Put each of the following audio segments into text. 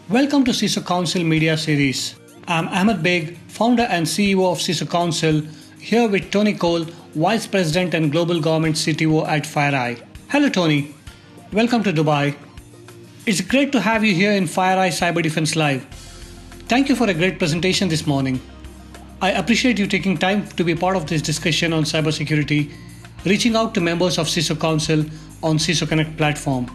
Welcome to CISO Council Media Series. I'm Ahmed Baig, founder and CEO of CISO Council, here with Tony Cole, Vice President and Global Government CTO at FireEye. Hello Tony, welcome to Dubai. It's great to have you here in FireEye Cyber Defense Live. Thank you for a great presentation this morning. I appreciate you taking time to be part of this discussion on cybersecurity, reaching out to members of CISO Council on CISO Connect platform.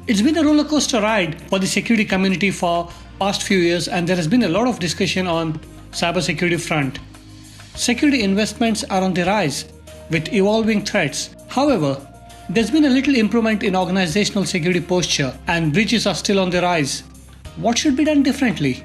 It's been a roller coaster ride for the security community for past few years, and there has been a lot of discussion on cybersecurity front. Security investments are on the rise with evolving threats. However, there's been a little improvement in organizational security posture and breaches are still on the rise. What should be done differently?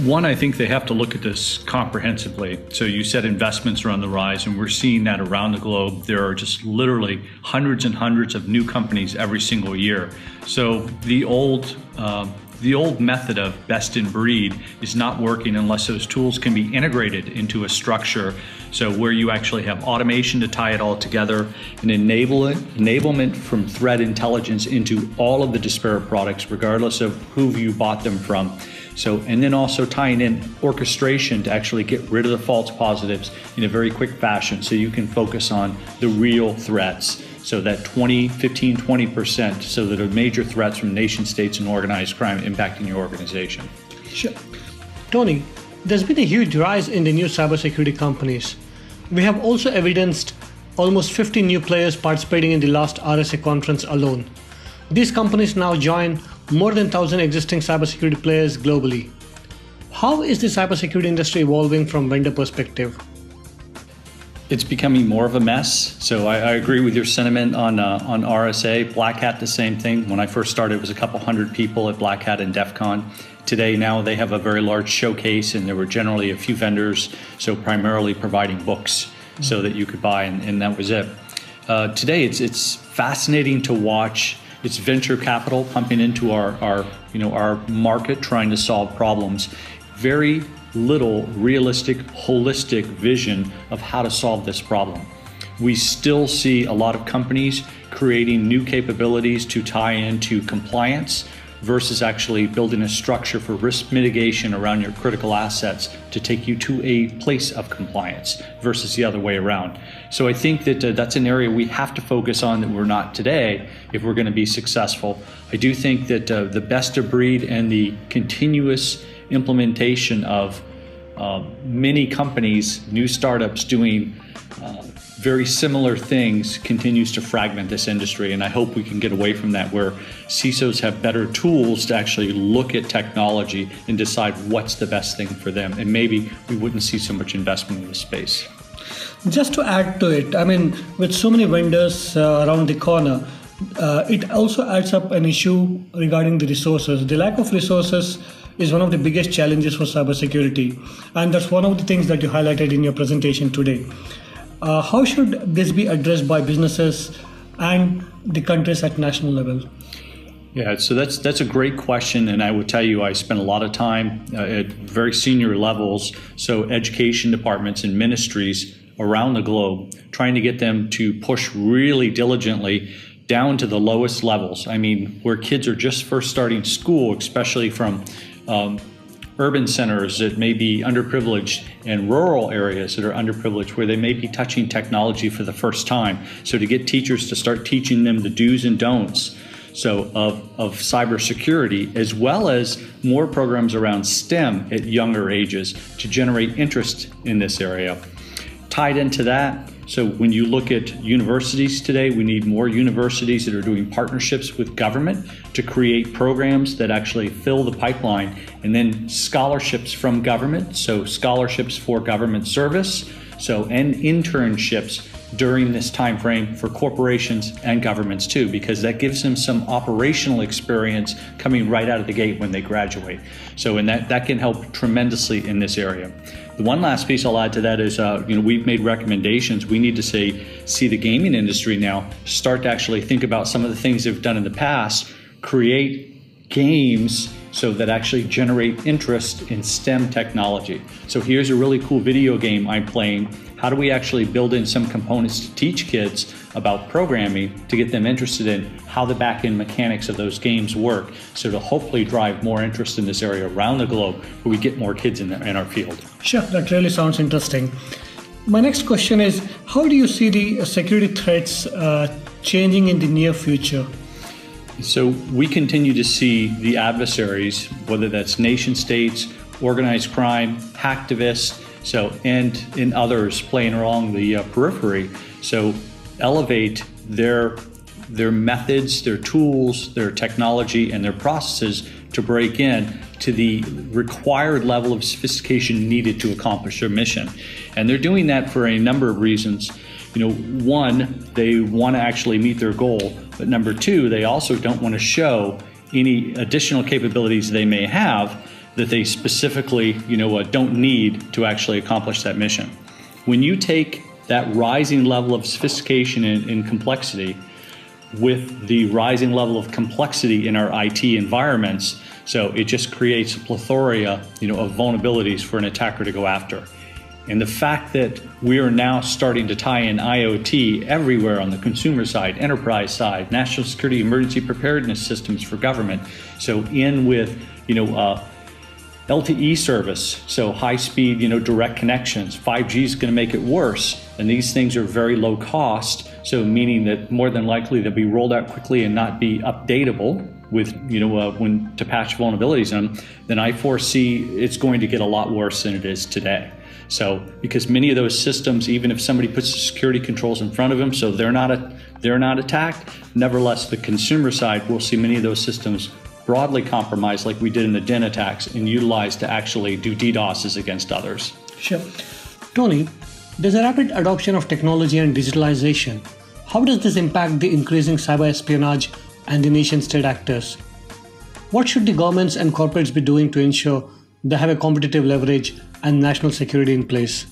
One, I think they have to look at this comprehensively. So you said investments are on the rise, and we're seeing that around the globe. There are just literally hundreds and hundreds of new companies every single year. So the old method of best in breed is not working unless those tools can be integrated into a structure. So where you actually have automation to tie it all together and enablement from threat intelligence into all of the disparate products, regardless of who you bought them from. So, and then also tying in orchestration to actually get rid of the false positives in a very quick fashion so you can focus on the real threats. So that 15-20%, so that are major threats from nation states and organized crime impacting your organization. Sure. Tony, there's been a huge rise in the new cybersecurity companies. We have also evidenced almost 50 new players participating in the last RSA conference alone. These companies now join more than 1,000 existing cybersecurity players globally. How is the cybersecurity industry evolving from vendor perspective? It's becoming more of a mess. So I agree with your sentiment on RSA. Black Hat, the same thing. When I first started, it was a couple hundred people at Black Hat and DEF CON. Today, now they have a very large showcase, and there were generally a few vendors, so primarily providing books so that you could buy, and that was it. Today, it's fascinating to watch. It's venture capital pumping into our market, trying to solve problems. Very little realistic, holistic vision of how to solve this problem. We still see a lot of companies creating new capabilities to tie into compliance versus actually building a structure for risk mitigation around your critical assets to take you to a place of compliance versus the other way around. So I think that that's an area we have to focus on that we're not today if we're going to be successful. I do think that the best of breed and the continuous implementation of many companies, new startups doing very similar things continues to fragment this industry, and I hope we can get away from that, where CISOs have better tools to actually look at technology and decide what's the best thing for them, and maybe we wouldn't see so much investment in this space. Just to add to it, I mean, with so many vendors around the corner, it also adds up an issue regarding the resources. The lack of resources is one of the biggest challenges for cybersecurity, and that's one of the things that you highlighted in your presentation today. How should this be addressed by businesses and the countries at national level? Yeah, so that's a great question, and I would tell you I spent a lot of time at very senior levels, so education departments and ministries around the globe, trying to get them to push really diligently down to the lowest levels. I mean, where kids are just first starting school, especially from urban centers that may be underprivileged and rural areas that are underprivileged where they may be touching technology for the first time. So to get teachers to start teaching them the do's and don'ts of cybersecurity, as well as more programs around STEM at younger ages to generate interest in this area. Tied into that, so when you look at universities today, we need more universities that are doing partnerships with government to create programs that actually fill the pipeline, and then scholarships from government, so scholarships for government service, and internships during this time frame for corporations and governments too, because that gives them some operational experience coming right out of the gate when they graduate. So, and that can help tremendously in this area. The one last piece I'll add to that is, we've made recommendations. We need to see the gaming industry now start to actually think about some of the things they've done in the past, create games so that actually generate interest in STEM technology. So here's a really cool video game I'm playing. how do we actually build in some components to teach kids about programming to get them interested in how the back-end mechanics of those games work, so to hopefully drive more interest in this area around the globe where we get more kids in our field. Sure, that really sounds interesting. My next question is, how do you see the security threats changing in the near future? So we continue to see the adversaries, whether that's nation states, organized crime, hacktivists, and others playing along the periphery. So elevate their methods, their tools, their technology, and their processes to break in to the required level of sophistication needed to accomplish their mission. And they're doing that for a number of reasons. One, they want to actually meet their goal, but number two, they also don't want to show any additional capabilities they may have that they specifically, don't need to actually accomplish that mission. When you take that rising level of sophistication and complexity with the rising level of complexity in our IT environments, so it just creates a plethora, of vulnerabilities for an attacker to go after. And the fact that we are now starting to tie in IoT everywhere on the consumer side, enterprise side, national security emergency preparedness systems for government, so in with, LTE service, so high-speed, direct connections. 5G is going to make it worse, and these things are very low cost, so meaning that more than likely they'll be rolled out quickly and not be updatable with, when to patch vulnerabilities in them, then I foresee it's going to get a lot worse than it is today. So, because many of those systems, even if somebody puts the security controls in front of them, so they're not attacked, nevertheless, the consumer side will see many of those systems broadly compromised like we did in the DIN attacks and utilized to actually do DDoSes against others. Sure. Tony, there's a rapid adoption of technology and digitalization. How does this impact the increasing cyber espionage and the nation-state actors? What should the governments and corporates be doing to ensure they have a competitive leverage and national security in place?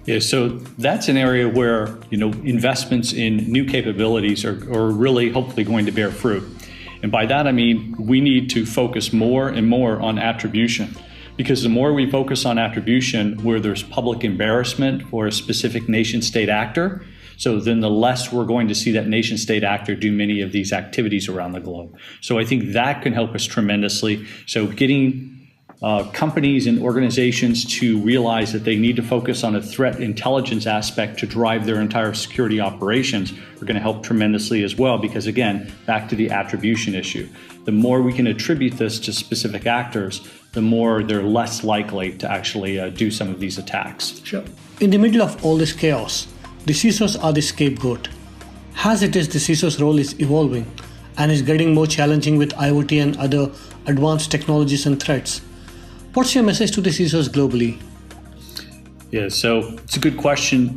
Yeah, so that's an area where, investments in new capabilities are really hopefully going to bear fruit. And by that, I mean, we need to focus more and more on attribution, because the more we focus on attribution where there's public embarrassment for a specific nation-state actor, so then the less we're going to see that nation-state actor do many of these activities around the globe. So I think that can help us tremendously. So getting companies and organizations to realize that they need to focus on a threat intelligence aspect to drive their entire security operations are going to help tremendously as well, because again, back to the attribution issue. The more we can attribute this to specific actors, the more they're less likely to actually do some of these attacks. Sure. In the middle of all this chaos, the CISOs are the scapegoat. As it is, the CISO's role is evolving and is getting more challenging with IoT and other advanced technologies and threats. What's your message to the CISOs globally? Yeah, so it's a good question.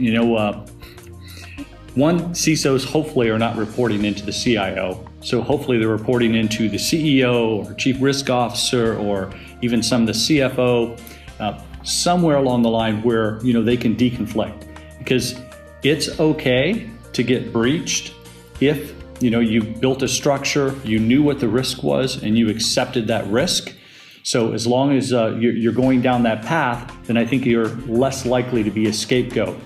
One, CISOs hopefully are not reporting into the CIO. So hopefully they're reporting into the CEO or chief risk officer or even some of the CFO, somewhere along the line where, they can deconflict. Because it's okay to get breached if, you built a structure, you knew what the risk was, and you accepted that risk. So as long as you're going down that path, then I think you're less likely to be a scapegoat.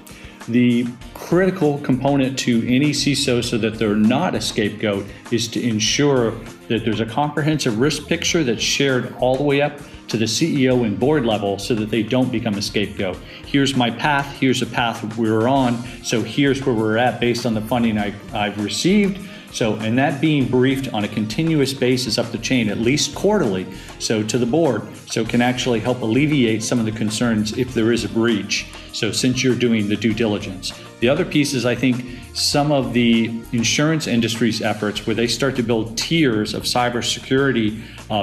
The critical component to any CISO so that they're not a scapegoat is to ensure that there's a comprehensive risk picture that's shared all the way up to the CEO and board level so that they don't become a scapegoat. Here's my path, here's the path we're on, so here's where we're at based on the funding I've received. So, and that being briefed on a continuous basis up the chain, at least quarterly, so to the board, so can actually help alleviate some of the concerns if there is a breach. So since you're doing the due diligence. The other piece is, I think, some of the insurance industry's efforts where they start to build tiers of cybersecurity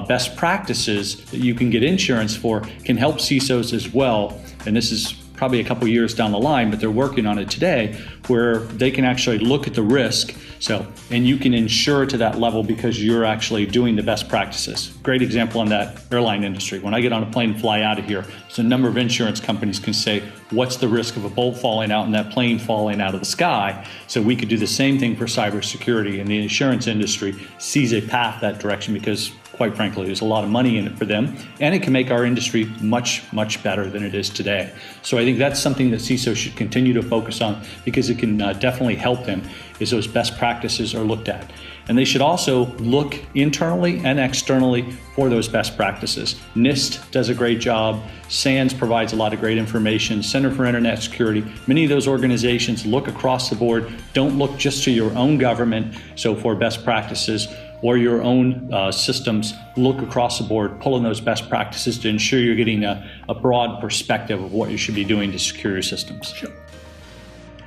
best practices that you can get insurance for can help CISOs as well. And this is probably a couple years down the line, but they're working on it today, where they can actually look at the risk. So, and you can insure to that level because you're actually doing the best practices. Great example on that airline industry. When I get on a plane and fly out of here, so a number of insurance companies can say, what's the risk of a bolt falling out and that plane falling out of the sky? So we could do the same thing for cybersecurity, and the insurance industry sees a path that direction because quite frankly. There's a lot of money in it for them, and it can make our industry much, much better than it is today. So I think that's something that CISO should continue to focus on, because it can definitely help them as those best practices are looked at. And they should also look internally and externally for those best practices. NIST does a great job. SANS provides a lot of great information. Center for Internet Security. Many of those organizations look across the board. Don't look just to your own government. So for best practices or your own systems, look across the board, pull in those best practices to ensure you're getting a broad perspective of what you should be doing to secure your systems. Sure.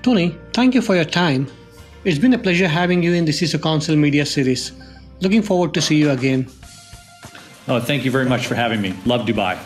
Tony, thank you for your time. It's been a pleasure having you in the CISO Council Media Series. Looking forward to see you again. Oh, thank you very much for having me. Love Dubai.